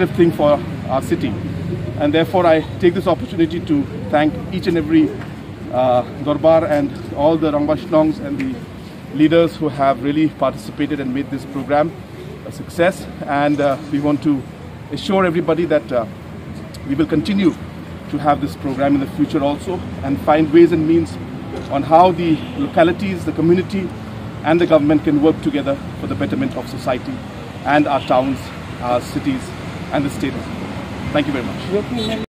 positive thing for our city. And therefore, I take this opportunity to thank each and every Darbar and all the Rangwashnongs and the leaders who have really participated and made this program a success. And we want to assure everybody that we will continue to have this program in the future also, and find ways and means on how the localities, the community and the government can work together for the betterment of society and our towns, our cities and the state. Thank you very much.